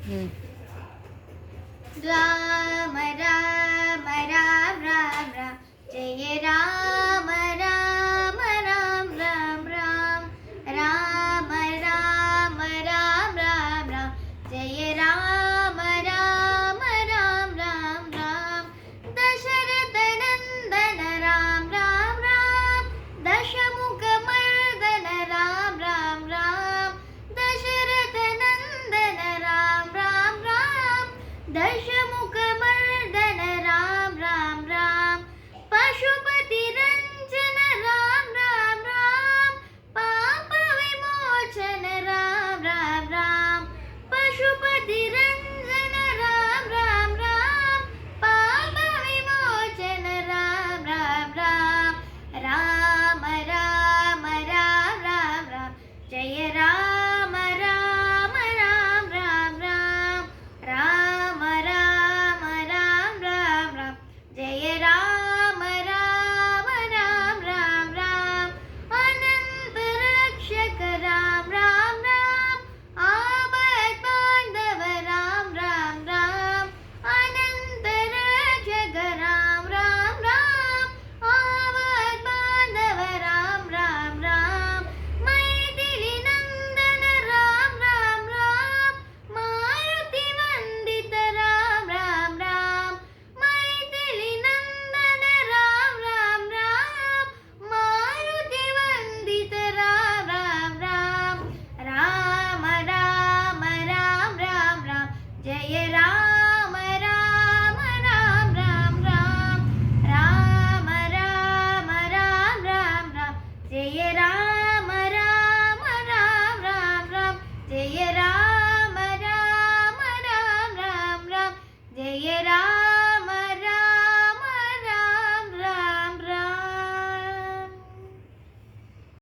ಹ್ಮ್. ರಾಮ ರಾಮ ರಾಮ ರಾಮ ರಾಮ ಜಯ ರಾಮ ರಾಮ ರಾಮ ರಾಮ ರಾಮ ರಾಮ ರಾಮ ರಾಮ ರಾಮ ರಾಮ ಜಯ ರಾಮ ರಾಮ ರಾಮ ರಾಮ ರಾಮ ದಶರಥ ನಂದನ ರಾಮ ರಾಮ ರಾಮ ದಶಮುಖ ಮರ್ದನ ರಾಮ ರಾಮ ರಾಮ ದಶರಥ ನಂದನ ರಾಮ ರಾಮ ರಾಮ ದಶ